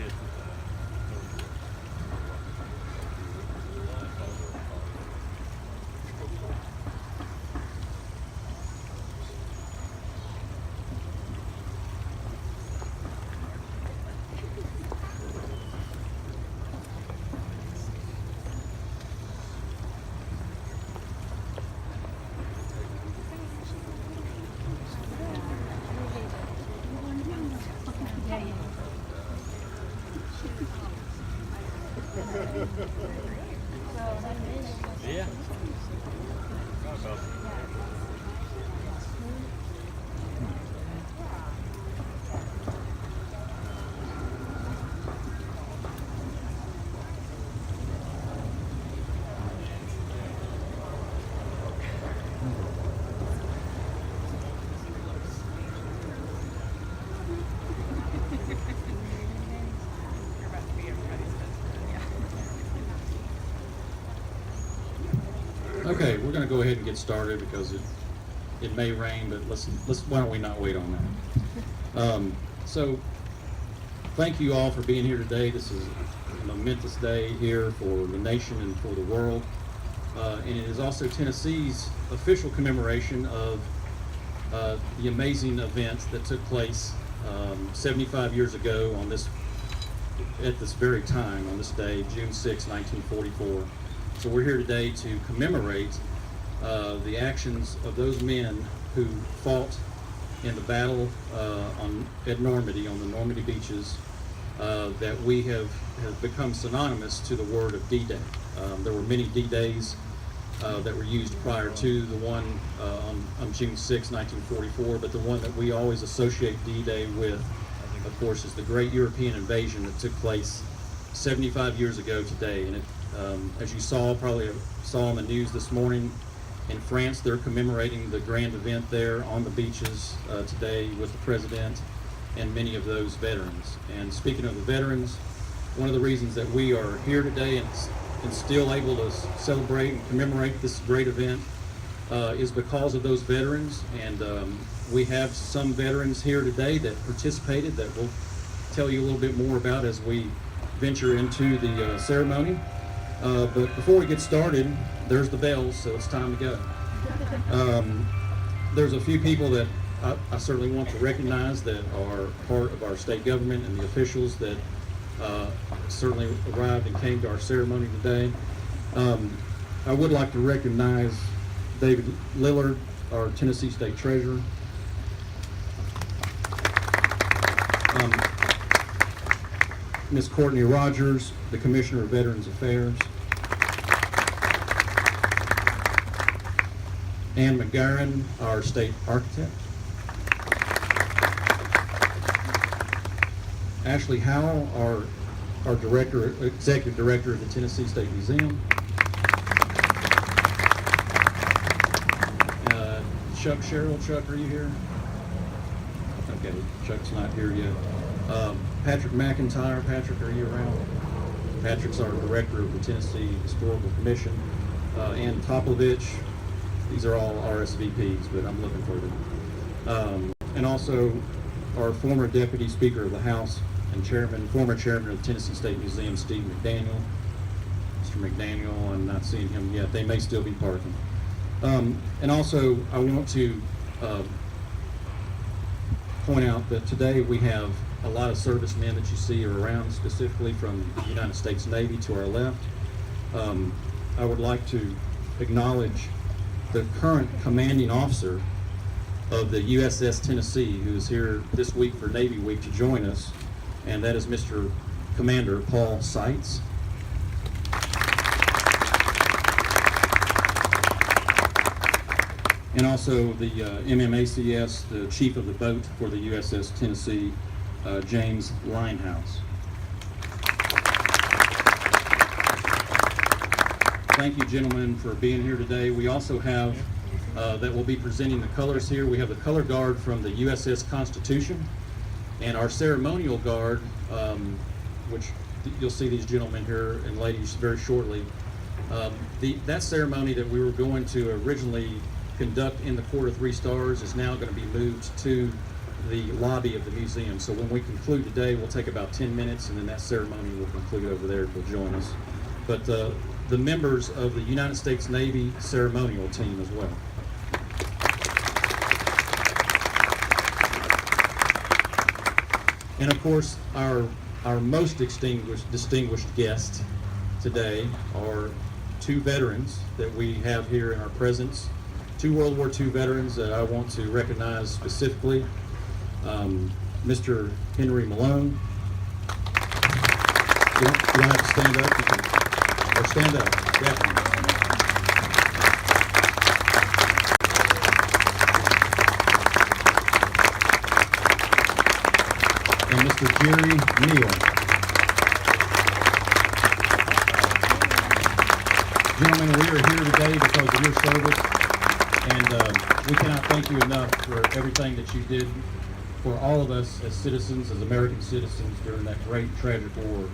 Yeah. Okay, we're going to go ahead and get started because it may rain, but let's why don't we not wait on that? So thank you all for being here today. This is a momentous day here for the nation and for the world, and it is also Tennessee's official commemoration of the amazing events that took place 75 years ago at this very time, on this day, June 6, 1944. So we're here today to commemorate the actions of those men who fought in the battle at Normandy, on the Normandy beaches, that we have become synonymous to the word of D-Day. There were many D-Days that were used prior to the one on June 6, 1944, but the one that we always associate D-Day with, of course, is the great European invasion that took place 75 years ago today. And as you probably saw on the news this morning, in France, they're commemorating the grand event there on the beaches today with the president and many of those veterans. And speaking of the veterans, one of the reasons that we are here today and still able to celebrate and commemorate this great event is because of those veterans. And we have some veterans here today that participated that we'll tell you a little bit more about as we venture into the ceremony. But before we get started, there's the bells, so it's time to go. There's a few people that I certainly want to recognize that are part of our state government and the officials that certainly arrived and came to our ceremony today. I would like to recognize David Lillard, our Tennessee State Treasurer. Ms. Courtney Rogers, the Commissioner of Veterans Affairs. Ann McGarren, our State Architect. Ashley Howell, our Executive Director of the Tennessee State Museum. Chuck Sherrill. Chuck, are you here? Okay, Chuck's not here yet. Patrick McIntyre. Patrick, are you around? Patrick's our Director of the Tennessee Historical Commission. Ann Toplovich. These are all RSVPs, but I'm looking for them. And also our former Deputy Speaker of the House and former Chairman of the Tennessee State Museum, Steve McDaniel. Mr. McDaniel, I'm not seeing him yet. They may still be parking. And also, I want to point out that today we have a lot of servicemen that you see are around, specifically from the United States Navy to our left. I would like to acknowledge the current commanding officer of the USS Tennessee, who is here this week for Navy Week to join us, and that is Mr. Commander Paul Seitz. And also the MMACS, the chief of the boat for the USS Tennessee, James Linehouse. Thank you, gentlemen, for being here today. We also have, that will be presenting the colors here. We have the color guard from the USS Constitution, and our ceremonial guard, which you'll see these gentlemen here and ladies very shortly. That ceremony that we were going to originally conduct in the Court of Three Stars is now going to be moved to the lobby of the museum. So when we conclude today, we'll take about 10 minutes, and then that ceremony will conclude over there if you'll join us. But the members of the United States Navy ceremonial team as well. And of course, our most distinguished guests today are two veterans that we have here in our presence, two World War II veterans that I want to recognize specifically. Mr. Henry Malone. You don't have to stand up, you can, or stand up, definitely. And Mr. Jerry Neal. Gentlemen, we are here today because of your service, and we cannot thank you enough for everything that you did for all of us as citizens, as American citizens during that great tragic war.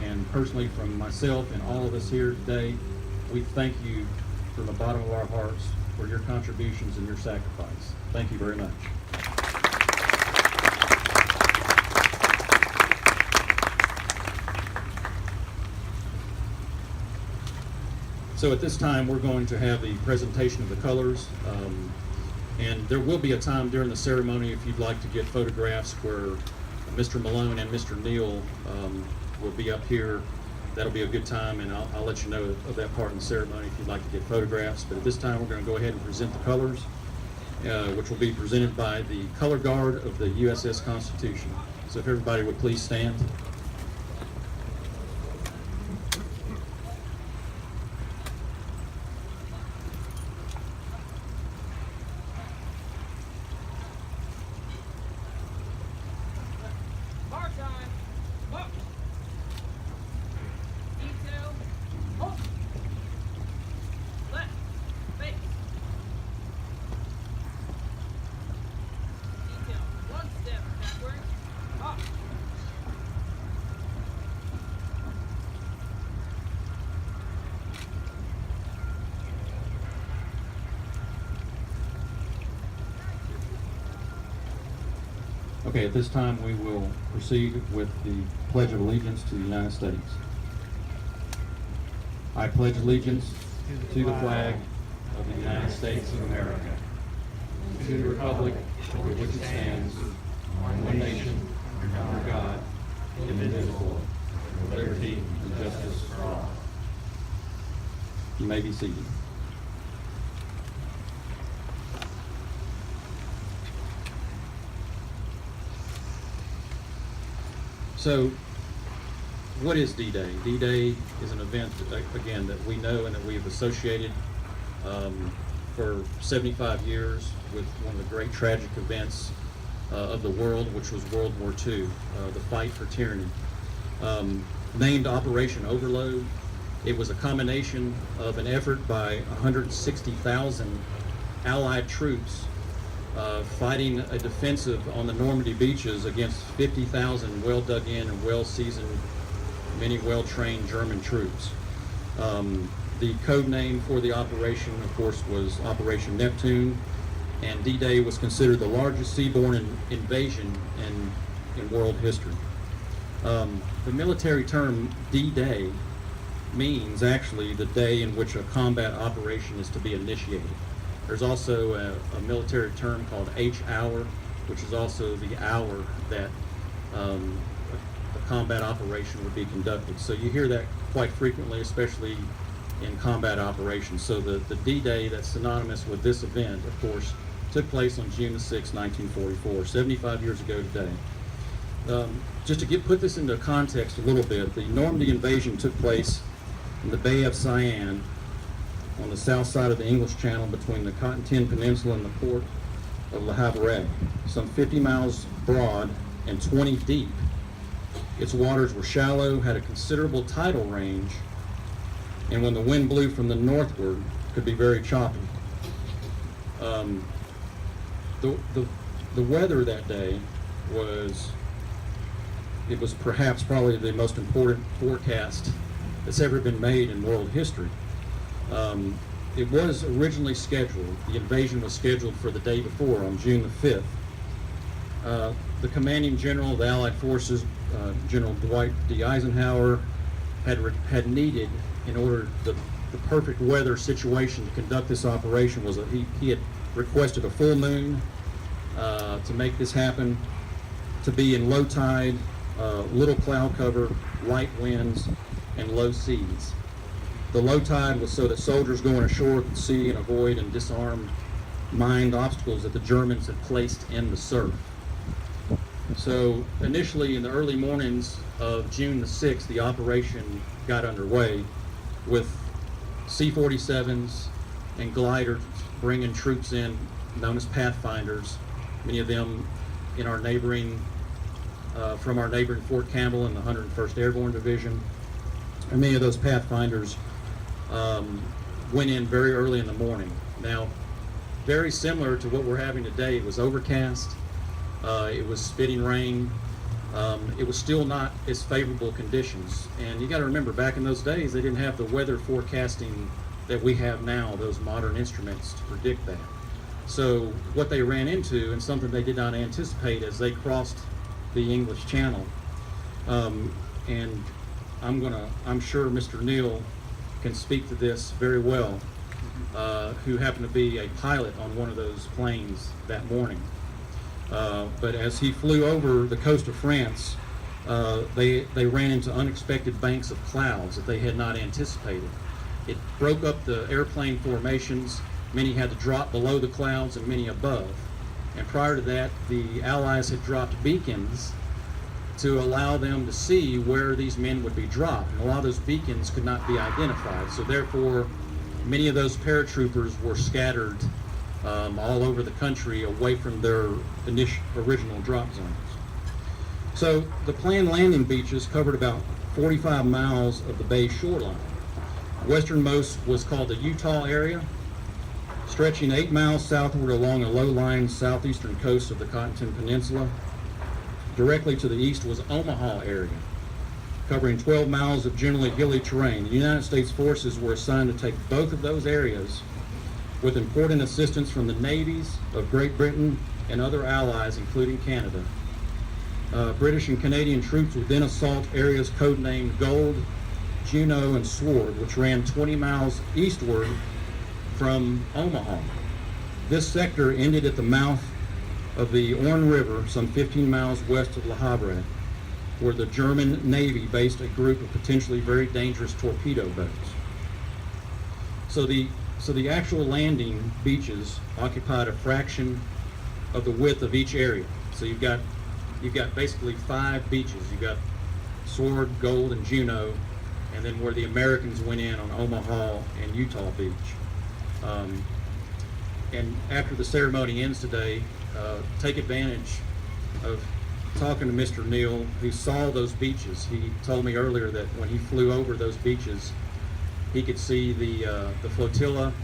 And personally, from myself and all of us here today, we thank you from the bottom of our hearts for your contributions and your sacrifice. Thank you very much. So at this time, we're going to have the presentation of the colors. And there will be a time during the ceremony if you'd like to get photographs where Mr. Malone and Mr. Neal will be up here. That'll be a good time, and I'll let you know of that part in the ceremony if you'd like to get photographs. But at this time, we're going to go ahead and present the colors, which will be presented by the color guard of the USS Constitution. So if everybody would please stand. Okay, at this time we will proceed with the Pledge of Allegiance to the United States. I pledge allegiance to the flag of the United States of America, to the republic for which it stands, one nation, under God, indivisible, with liberty and justice for all. You may be seated. So, what is D-Day? D-Day is an event, again, that we know and that we have associated for 75 years with one of the great tragic events of the world, which was World War II, the fight for tyranny. Named Operation Overload, it was a combination of an effort by 160,000 Allied troops fighting a defensive on the Normandy beaches against 50,000 well-dug-in and well-seasoned, many well-trained German troops. The code name for the operation, of course, was Operation Neptune, and D-Day was considered the largest seaborne invasion in world history. The military term D-Day means actually the day in which a combat operation is to be initiated. There's also a military term called H-hour, which is also the hour that a combat operation would be conducted. So you hear that quite frequently, especially in combat operations. So the D-Day that's synonymous with this event, of course, took place on June 6, 1944, 75 years ago today. Just to put this into context a little bit, the Normandy invasion took place in the Bay of Siam, on the south side of the English Channel between the Cotentin Peninsula and the port of Le Havre, some 50 miles broad and 20 deep. Its waters were shallow, had a considerable tidal range, and when the wind blew from the northward, could be very choppy. The weather that day was perhaps probably the most important forecast that's ever been made in world history. It was originally scheduled, the invasion was scheduled for the day before, on June the 5th. The commanding general of the Allied forces, General Dwight D. Eisenhower, had needed, in order the perfect weather situation to conduct this operation, was that he had requested a full moon to make this happen, to be in low tide, little cloud cover, light winds, and low seas. The low tide was so that soldiers going ashore could see and avoid and disarm mined obstacles that the Germans had placed in the surf. So initially, in the early mornings of June the 6th, the operation got underway with C-47s and gliders bringing troops in, known as Pathfinders, many of them in our neighboring, from our neighboring Fort Campbell and the 101st Airborne Division. And many of those Pathfinders went in very early in the morning. Now, very similar to what we're having today, it was overcast, it was spitting rain, it was still not as favorable conditions. And you got to remember, back in those days, they didn't have the weather forecasting that we have now, those modern instruments to predict that. So what they ran into, and something they did not anticipate as they crossed the English Channel, and I'm sure Mr. Neal can speak to this very well, who happened to be a pilot on one of those planes that morning. But as he flew over the coast of France, they ran into unexpected banks of clouds that they had not anticipated. It broke up the airplane formations. Many had to drop below the clouds and many above. And prior to that, the Allies had dropped beacons to allow them to see where these men would be dropped. And a lot of those beacons could not be identified. So therefore, many of those paratroopers were scattered all over the country away from their original drop zones. So the planned landing beaches covered about 45 miles of the bay's shoreline. Westernmost was called the Utah area, stretching 8 miles southward along a low-lying southeastern coast of the Cottonton Peninsula. Directly to the east was Omaha area, covering 12 miles of generally hilly terrain. The United States forces were assigned to take both of those areas, with important assistance from the navies of Great Britain and other allies, including Canada. British and Canadian troops would then assault areas codenamed Gold, Juno, and Sword, which ran 20 miles eastward from Omaha. This sector ended at the mouth of the Orne River, some 15 miles west of Le Havre, where the German Navy based a group of potentially very dangerous torpedo boats. So the actual landing beaches occupied a fraction of the width of each area. So you've got basically 5 beaches. You've got Sword, Gold, and Juno, and then where the Americans went in on Omaha and Utah Beach. And after the ceremony ends today, take advantage of talking to Mr. Neal, who saw those beaches. He told me earlier that when he flew over those beaches, he could see the flotilla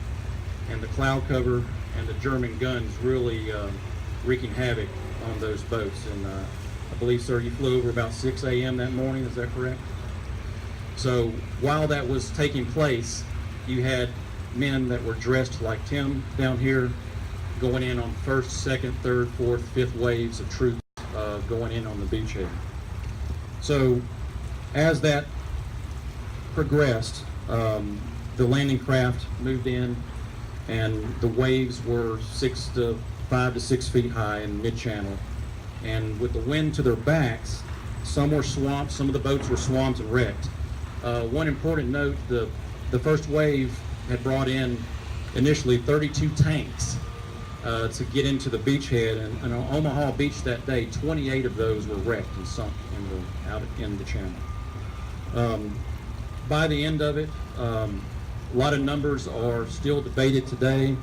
and the cloud cover and the German guns really wreaking havoc on those boats. And I believe, sir, you flew over about 6 a.m. that morning, is that correct? So while that was taking place, you had men that were dressed like Tim down here going in on first, second, third, fourth, fifth waves of troops going in on the beachhead. So as that progressed, the landing craft moved in, and the waves were 5 to 6 feet high in mid-channel. And with the wind to their backs, some were swamped, some of the boats were swamped and wrecked. One important note, the first wave had brought in initially 32 tanks to get into the beachhead, and on Omaha Beach that day, 28 of those were wrecked and sunk out in the channel. By the end of it, a lot of numbers are still debated today.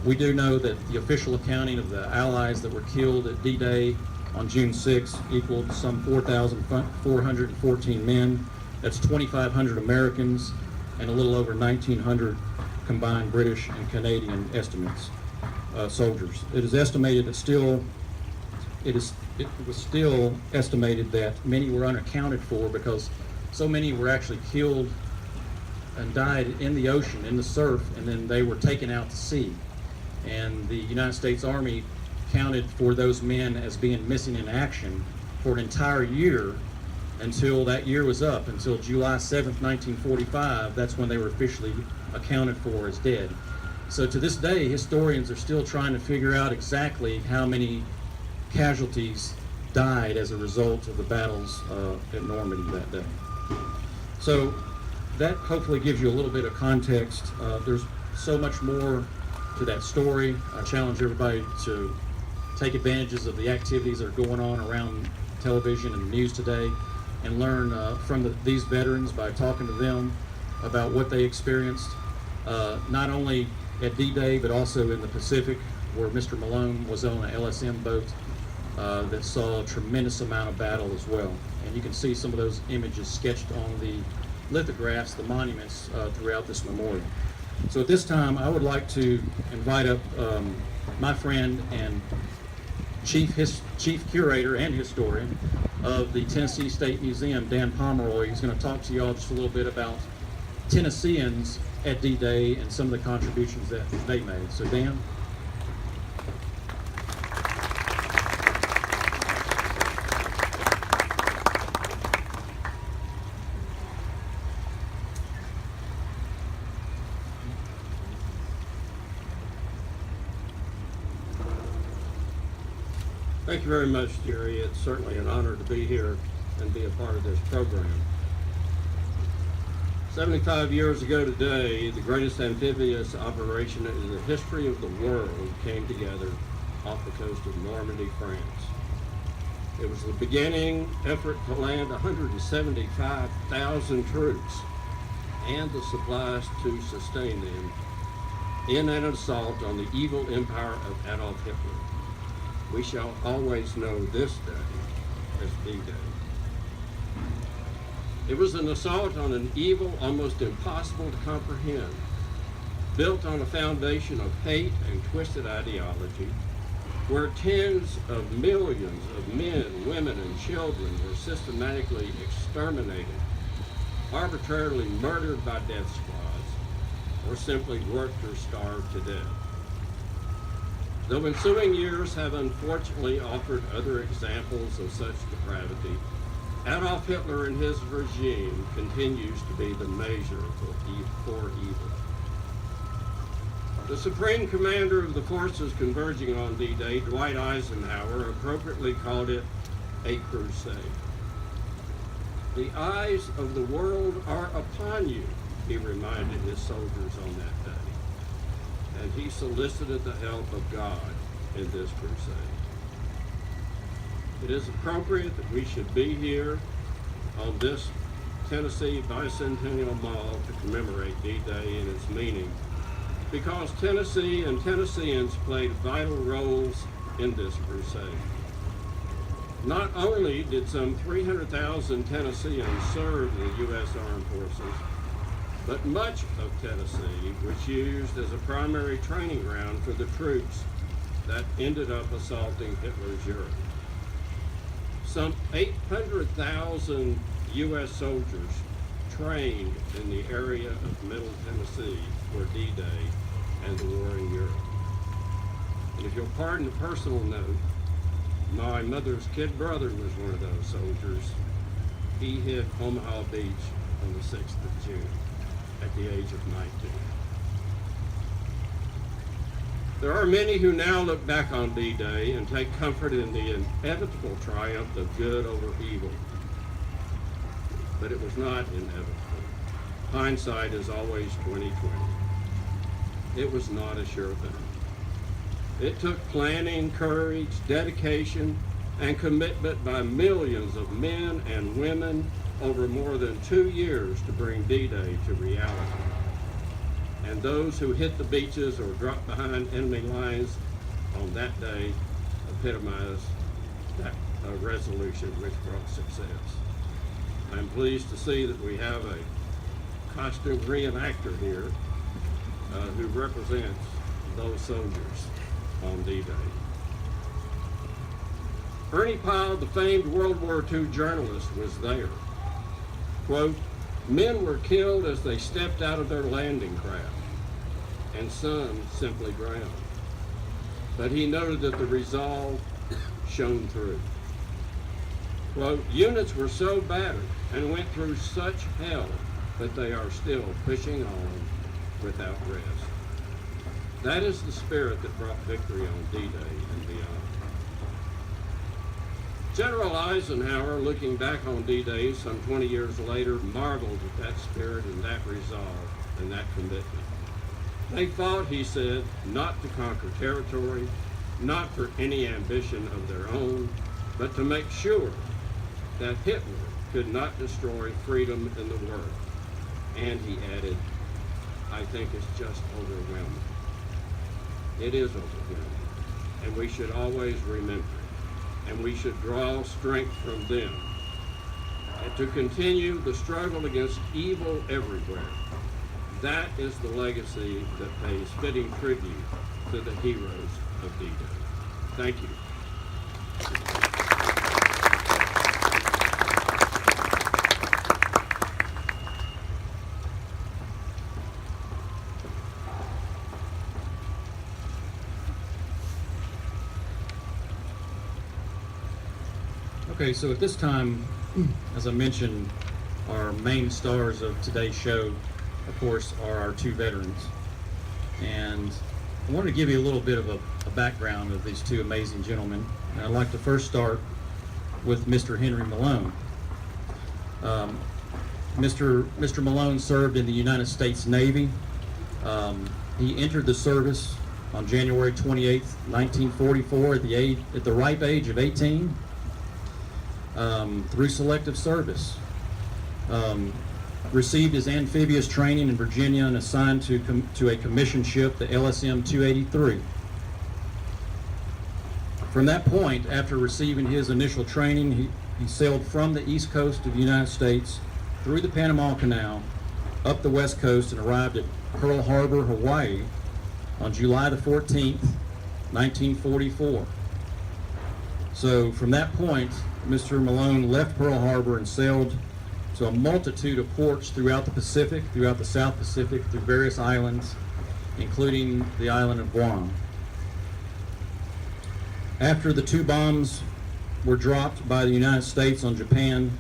We do know that the official accounting of the Allies that were killed at D-Day on June 6 equaled some 4,414 men. That's 2,500 Americans and a little over 1,900 combined British and Canadian estimates, soldiers. It is estimated that it was still estimated that many were unaccounted for because so many were actually killed and died in the ocean, in the surf, and then they were taken out to sea. And the United States Army counted for those men as being missing in action for an entire year until that year was up, until July 7th, 1945. That's when they were officially accounted for as dead. So to this day, historians are still trying to figure out exactly how many casualties died as a result of the battles at Normandy that day. So that hopefully gives you a little bit of context. There's so much more to that story. I challenge everybody to take advantages of the activities that are going on around television and the news today, and learn from these veterans by talking to them about what they experienced, not only at D-Day, but also in the Pacific, where Mr. Malone was on an LSM boat that saw a tremendous amount of battle as well. And you can see some of those images sketched on the lithographs, the monuments throughout this memorial. So at this time, I would like to invite up my friend and chief curator and historian of the Tennessee State Museum, Dan Pomeroy. He's going to talk to you all just a little bit about Tennesseans at D-Day and some of the contributions that they made. So Dan? Thank you very much, Jerry. It's certainly an honor to be here and be a part of this program. 75 years ago today, the greatest amphibious operation in the history of the world came together off the coast of Normandy, France. It was the beginning effort to land 175,000 troops and the supplies to sustain them in an assault on the evil empire of Adolf Hitler. We shall always know this day as D-Day. It was an assault on an evil almost impossible to comprehend, built on a foundation of hate and twisted ideology, where tens of millions of men, women, and children were systematically exterminated, arbitrarily murdered by death squads, or simply worked or starved to death. Though ensuing years have unfortunately offered other examples of such depravity, Adolf Hitler and his regime continues to be the measure for evil. The Supreme Commander of the forces converging on D-Day, Dwight Eisenhower, appropriately called it a crusade. The eyes of the world are upon you, he reminded his soldiers on that day. And he solicited the help of God in this crusade. It is appropriate that we should be here on this Tennessee Bicentennial Mall to commemorate D-Day and its meaning, because Tennessee and Tennesseans played vital roles in this crusade. Not only did some 300,000 Tennesseans serve in the U.S. Armed Forces, but much of Tennessee was used as a primary training ground for the troops that ended up assaulting Hitler's Europe. Some 800,000 U.S. soldiers trained in the area of Middle Tennessee for D-Day and the war in Europe. And if you'll pardon a personal note, my mother's kid brother was one of those soldiers. He hit Omaha Beach on the 6th of June. At the age of 19. There are many who now look back on D-Day and take comfort in the inevitable triumph of good over evil. But it was not inevitable. Hindsight is always 20/20. It was not a sure thing. It took planning, courage, dedication, and commitment by millions of men and women over more than 2 years to bring D-Day to reality. And those who hit the beaches or dropped behind enemy lines on that day epitomized that resolution which brought success. I'm pleased to see that we have a costume reenactor here who represents those soldiers on D-Day. Ernie Pyle, the famed World War II journalist, was there. Quote, men were killed as they stepped out of their landing craft, and some simply drowned. but he noted that the resolve shone through. Quote, units were so battered and went through such hell that they are still pushing on without rest. That is the spirit that brought victory on D-Day and beyond. General Eisenhower, looking back on D-Day some 20 years later, marveled at that spirit and that resolve and that commitment. They fought, he said, not to conquer territory, not for any ambition of their own, but to make sure that Hitler could not destroy freedom in the world. And he added, I think it's just overwhelming. It is overwhelming, and we should always remember it, and we should draw strength from them, and to continue the struggle against evil everywhere. That is the legacy that pays fitting tribute to the heroes of D-Day. Thank you. Okay, so at this time, as I mentioned, our main stars of today's show, of course, are our two veterans. And I wanted to give you a little bit of a background of these two amazing gentlemen. And I'd like to first start with Mr. Henry Malone. Mr. Malone served in the United States Navy. He entered the service on January 28, 1944 at the ripe age of 18. Through selective service. Received his amphibious training in Virginia and assigned to a commissioned ship, the LSM 283. From that point, after receiving his initial training, he sailed from the east coast of the United States through the Panama Canal, up the west coast, and arrived at Pearl Harbor, Hawaii on July the 14th, 1944. So from that point, Mr. Malone left Pearl Harbor and sailed to a multitude of ports throughout the Pacific, throughout the South Pacific, through various islands, including the island of Guam. After the two bombs were dropped by the United States on Japan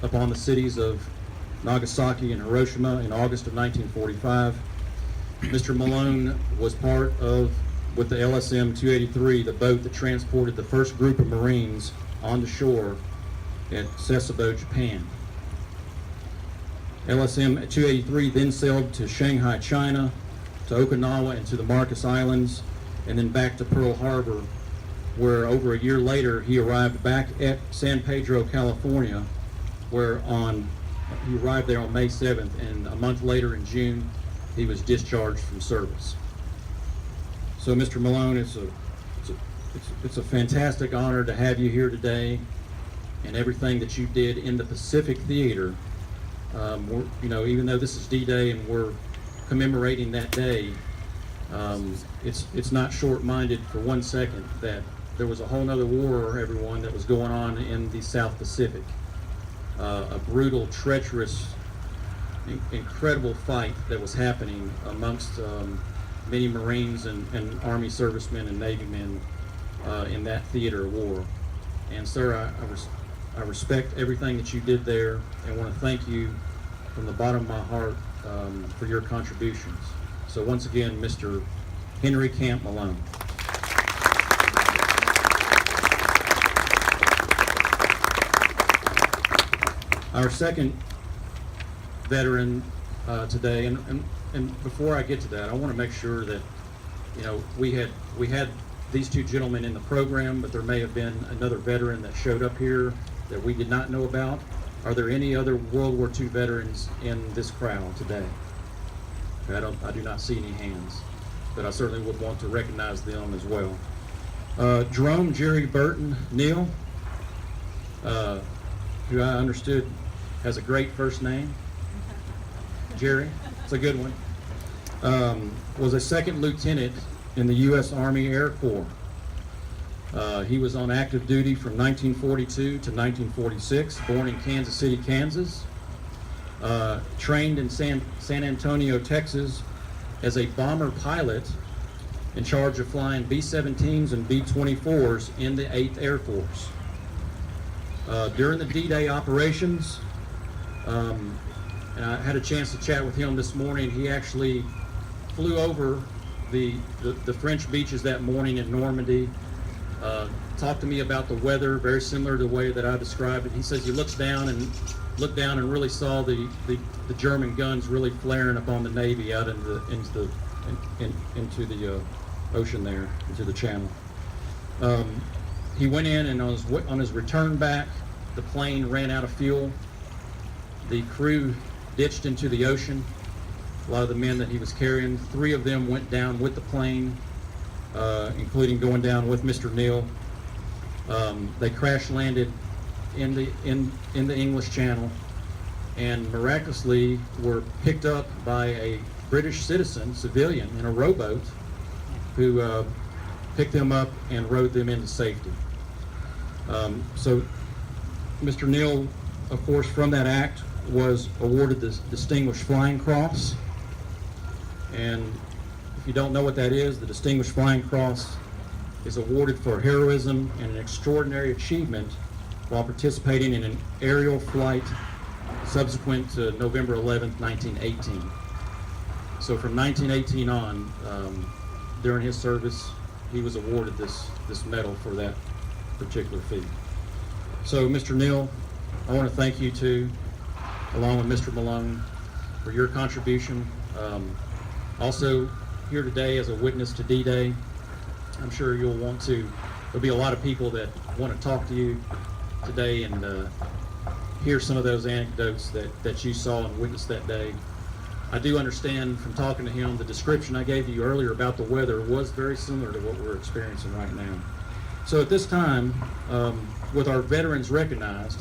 upon the cities of Nagasaki and Hiroshima in August of 1945, Mr. Malone was part of, with the LSM 283, the boat that transported the first group of Marines onto shore at Sasebo, Japan. LSM 283 then sailed to Shanghai, China, to Okinawa and to the Marcus Islands, and then back to Pearl Harbor, where over a year later he arrived back at San Pedro, California, where he arrived there on May 7th, and a month later in June he was discharged from service. So Mr. Malone, it's a fantastic honor to have you here today, and everything that you did in the Pacific Theater. Even though this is D-Day and we're commemorating that day, it's not short-minded for 1 second that there was a whole nother war, everyone, that was going on in the South Pacific. A brutal, treacherous, incredible fight that was happening amongst many Marines and Army servicemen and Navy men in that theater of war. And sir, I respect everything that you did there, and want to thank you from the bottom of my heart for your contributions. So once again, Mr. Henry Camp Malone. Our second veteran today, and before I get to that, I want to make sure that we had these two gentlemen in the program, but there may have been another veteran that showed up here that we did not know about. Are there any other World War II veterans in this crowd today? I do not see any hands, but I certainly would want to recognize them as well. Jerome Jerry Burton Neal, who I understood has a great first name. Jerry, it's a good one. Was a second lieutenant in the U.S. Army Air Corps. He was on active duty from 1942 to 1946, born in Kansas City, Kansas. Trained in San Antonio, Texas as a bomber pilot in charge of flying B-17s and B-24s in the 8th Air Force. During the D-Day operations, and I had a chance to chat with him this morning, he actually flew over the French beaches that morning in Normandy, talked to me about the weather, very similar to the way that I described it. He says he looked down and really saw the German guns really flaring upon the Navy out into the ocean there, into the channel. He went in, and on his return back, the plane ran out of fuel. The crew ditched into the ocean. A lot of the men that he was carrying, 3 of them went down with the plane, including going down with Mr. Neal. They crash landed in the English Channel, and miraculously were picked up by a British civilian in a rowboat, who picked them up and rowed them into safety. So Mr. Neal, of course, from that act was awarded the Distinguished Flying Cross. And if you don't know what that is, the Distinguished Flying Cross is awarded for heroism and an extraordinary achievement while participating in an aerial flight subsequent to November 11th, 1918. So from 1918 on, during his service, he was awarded this medal for that particular feat. So Mr. Neal, I want to thank you too, along with Mr. Malone, for your contribution. Also here today as a witness to D-Day, I'm sure there'll be a lot of people that want to talk to you today and hear some of those anecdotes that you saw and witnessed that day. I do understand from talking to him, the description I gave you earlier about the weather was very similar to what we're experiencing right now. So at this time, with our veterans recognized,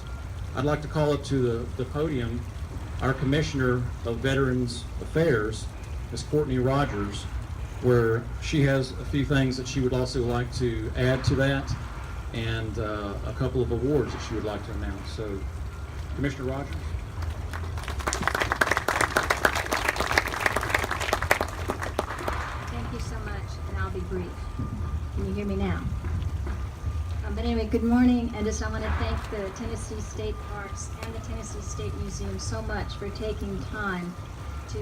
I'd like to call up to the podium our Commissioner of Veterans Affairs, Ms. Courtney Rogers, where she has a few things that she would also like to add to that, and a couple of awards that she would like to announce. So, Commissioner Rogers. Thank you so much, and I'll be brief. Can you hear me now? But anyway, good morning, and just I want to thank the Tennessee State Parks and the Tennessee State Museum so much for taking time to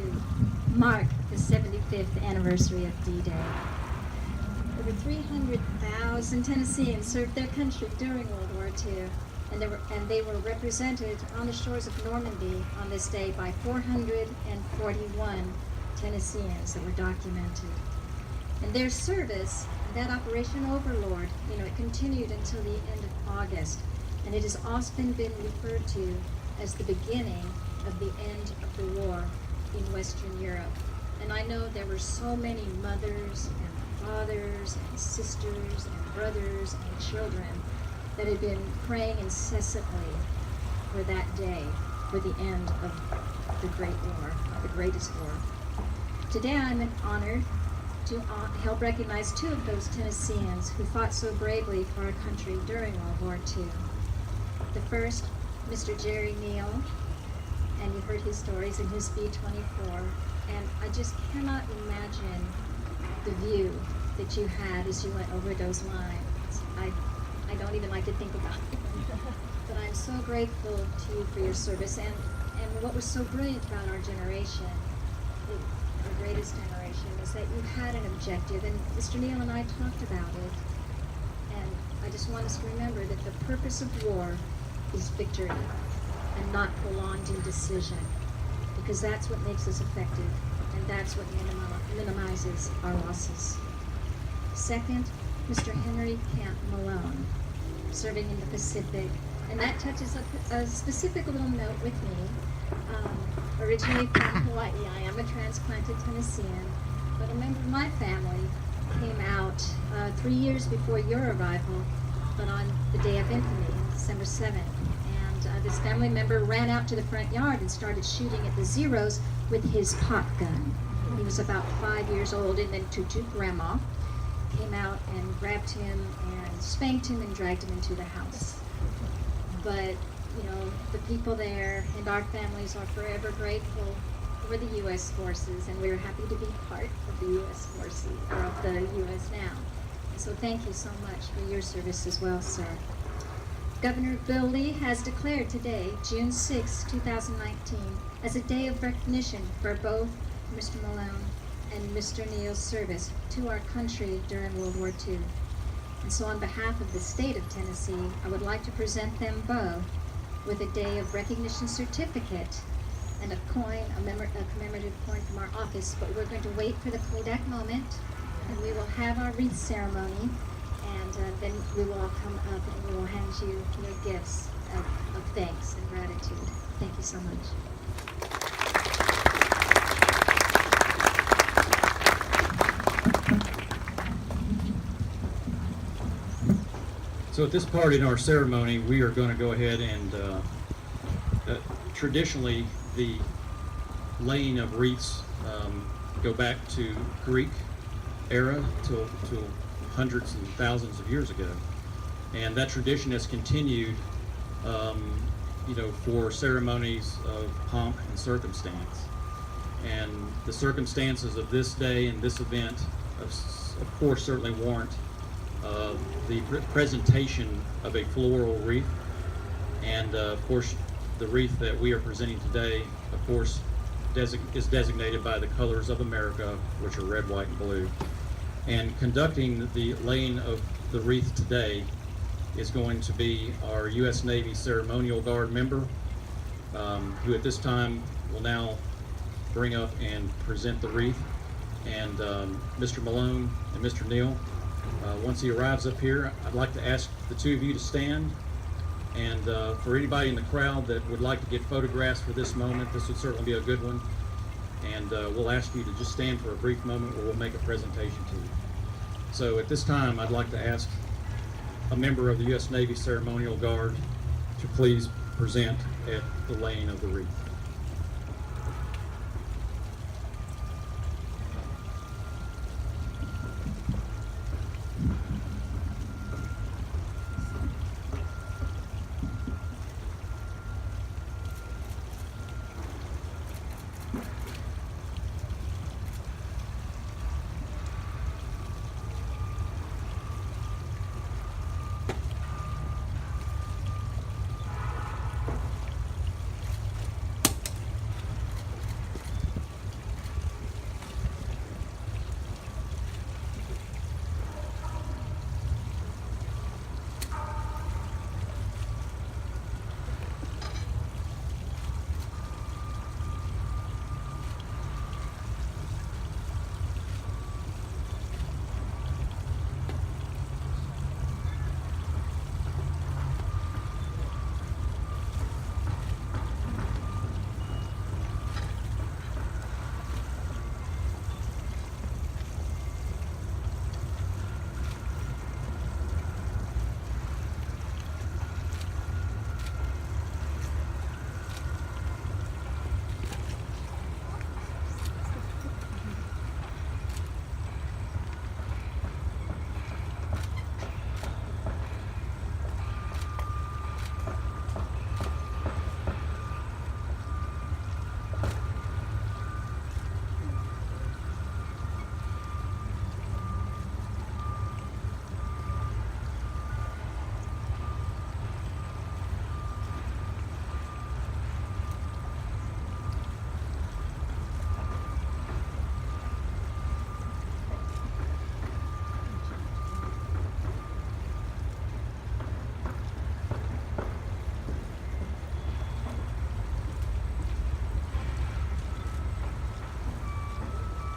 mark the 75th anniversary of D-Day. Over 300,000 Tennesseans served their country during World War II, and they were represented on the shores of Normandy on this day by 441 Tennesseans that were documented. And their service, that Operation Overlord, it continued until the end of August, and it has often been referred to as the beginning of the end of the war in Western Europe. And I know there were so many mothers and fathers and sisters and brothers and children that had been praying incessantly for that day, for the end of the Great War, the greatest war. Today I'm honored to help recognize 2 of those Tennesseans who fought so bravely for our country during World War II. The first, Mr. Jerry Neal, and you heard his stories in his B-24, and I just cannot imagine the view that you had as you went over those lines. I don't even like to think about it, but I'm so grateful to you for your service, and what was so brilliant about our generation, our greatest generation, is that you had an objective, and Mr. Neal and I talked about it, and I just want us to remember that the purpose of war is victory and not prolonged indecision, because that's what makes us effective, and that's what minimizes our losses. Second, Mr. Henry Camp Malone, serving in the Pacific, and that touches a specific little note with me. Originally from Hawaii, I am a transplanted Tennessean, but a member of my family came out 3 years before your arrival, but on the day of infamy, December 7th. And this family member ran out to the front yard and started shooting at the Zeros with his pop gun. He was about 5 years old, and then Tutu, Grandma, came out and grabbed him and spanked him and dragged him into the house. But the people there and our families are forever grateful for the U.S. forces, and we're happy to be part of the U.S. forces, or of the U.S. now. And so thank you so much for your service as well, sir. Governor Bill Lee has declared today, June 6, 2019, as a day of recognition for both Mr. Malone and Mr. Neal's service to our country during World War II. And so on behalf of the state of Tennessee, I would like to present them both with a day of recognition certificate and a coin, a commemorative coin from our office. But we're going to wait for the Kodak moment, and we will have our wreath ceremony, and then we will all come up and we will hand you your gifts of thanks and gratitude. Thank you so much. So at this part in our ceremony, we are going to go ahead and traditionally the laying of wreaths go back to Greek era till hundreds and thousands of years ago, and that tradition has continued, for ceremonies of pomp and circumstance. And the circumstances of this day and this event, of course, certainly warrant the presentation of a floral wreath, and of course the wreath that we are presenting today, of course, is designated by the colors of America, which are red, white, and blue. And conducting the laying of the wreath today is going to be our U.S. Navy Ceremonial Guard member, who at this time will now bring up and present the wreath. And Mr. Malone and Mr. Neal, once he arrives up here, I'd like to ask the two of you to stand. And for anybody in the crowd that would like to get photographs for this moment, this would certainly be a good one. And we'll ask you to just stand for a brief moment where we'll make a presentation to you. So at this time, I'd like to ask a member of the U.S. Navy Ceremonial Guard to please present at the laying of the wreath.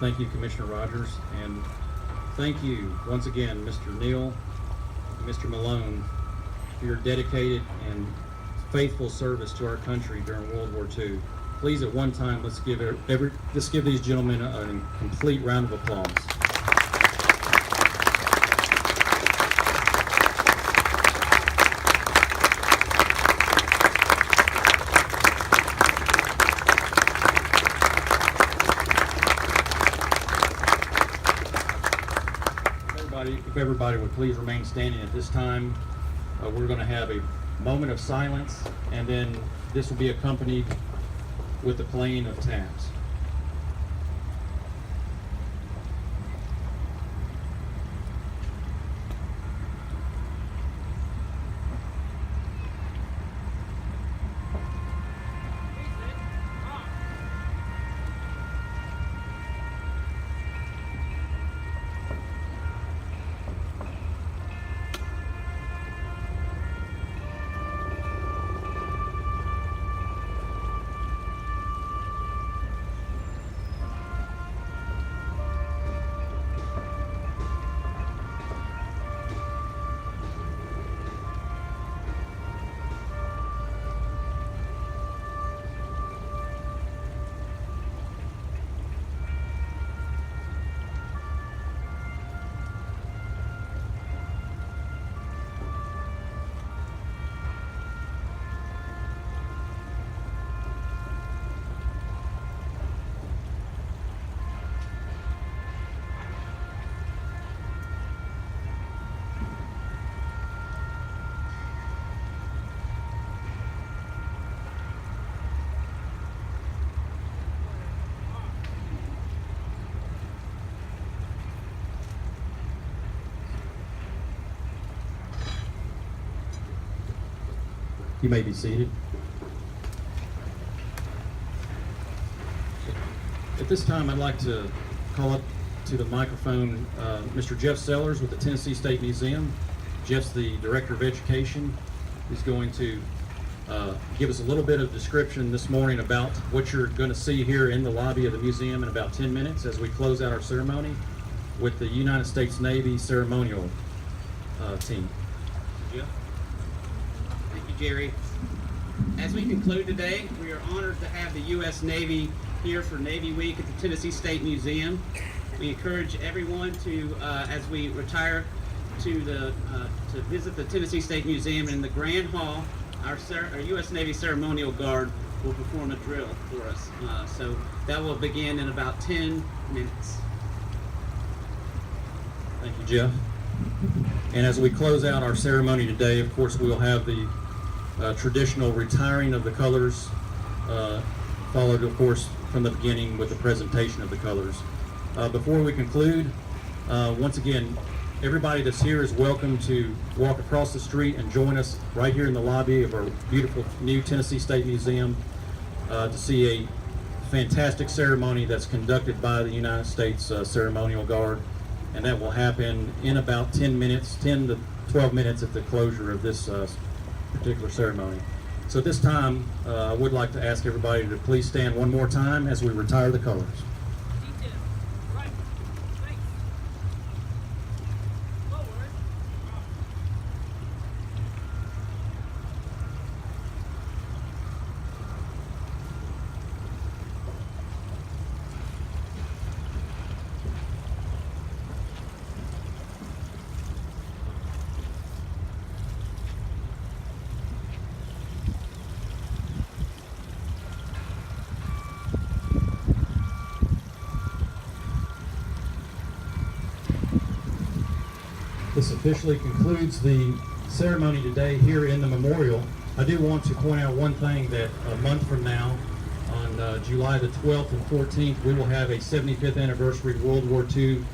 Thank you, Commissioner Rogers, and thank you once again, Mr. Neal and Mr. Malone, for your dedicated and faithful service to our country during World War II. Please, at one time, let's give these gentlemen a complete round of applause. If everybody would please remain standing at this time, we're going to have a moment of silence, and then this will be accompanied with the playing of taps. You may be seated. At this time, I'd like to call up to the microphone Mr. Jeff Sellers with the Tennessee State Museum. Jeff's the Director of Education. He's going to give us a little bit of description this morning about what you're going to see here in the lobby of the museum in about 10 minutes as we close out our ceremony with the United States Navy ceremonial team. Jeff. Thank you, Jerry. As we conclude today, we are honored to have the U.S. Navy here for Navy Week at the Tennessee State Museum. We encourage everyone to, as we retire, to visit the Tennessee State Museum. In the Grand Hall, our U.S. Navy Ceremonial Guard will perform a drill for us. So that will begin in about 10 minutes. Thank you, Jeff. And as we close out our ceremony today, of course, we will have the traditional retiring of the colors, followed, of course, from the beginning with the presentation of the colors. Before we conclude, once again, everybody that's here is welcome to walk across the street and join us right here in the lobby of our beautiful new Tennessee State Museum to see a fantastic ceremony that's conducted by the United States Ceremonial Guard. And that will happen in about 10 minutes, 10 to 12 minutes at the closure of this particular ceremony. So at this time, I would like to ask everybody to please stand one more time as we retire the colors. This officially concludes the ceremony today here in the memorial. I do want to point out one thing, that a month from now, on July the 12th and 14th, we will have a 75th anniversary World War II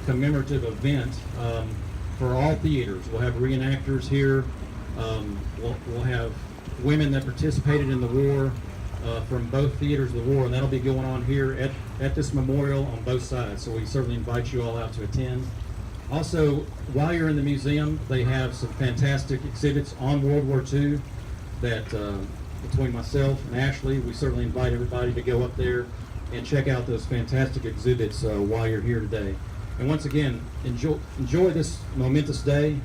commemorative event for all theaters. We'll have reenactors here. We'll have women that participated in the war from both theaters of the war, and that'll be going on here at this memorial on both sides. So we certainly invite you all out to attend. Also, while you're in the museum, they have some fantastic exhibits on World War II that, between myself and Ashley, we certainly invite everybody to go up there and check out those fantastic exhibits while you're here today. And once again, enjoy this momentous day.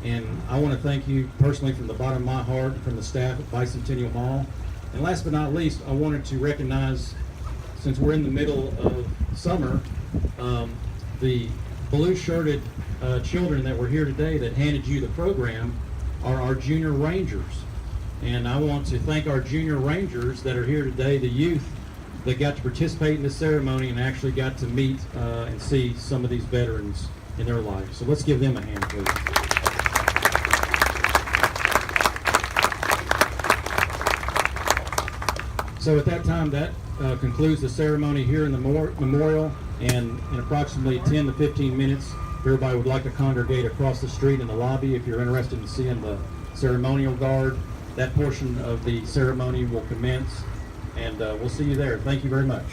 And I want to thank you personally from the bottom of my heart and from the staff at Bicentennial Mall. And last but not least, I wanted to recognize, since we're in the middle of summer, the blue-shirted children that were here today that handed you the program are our junior rangers. And I want to thank our junior rangers that are here today, the youth that got to participate in this ceremony and actually got to meet and see some of these veterans in their life. So let's give them a hand, please. So at that time, that concludes the ceremony here in the memorial, and in approximately 10 to 15 minutes, everybody would like to congregate across the street in the lobby if you're interested in seeing the ceremonial guard. That portion of the ceremony will commence, and we'll see you there. Thank you very much.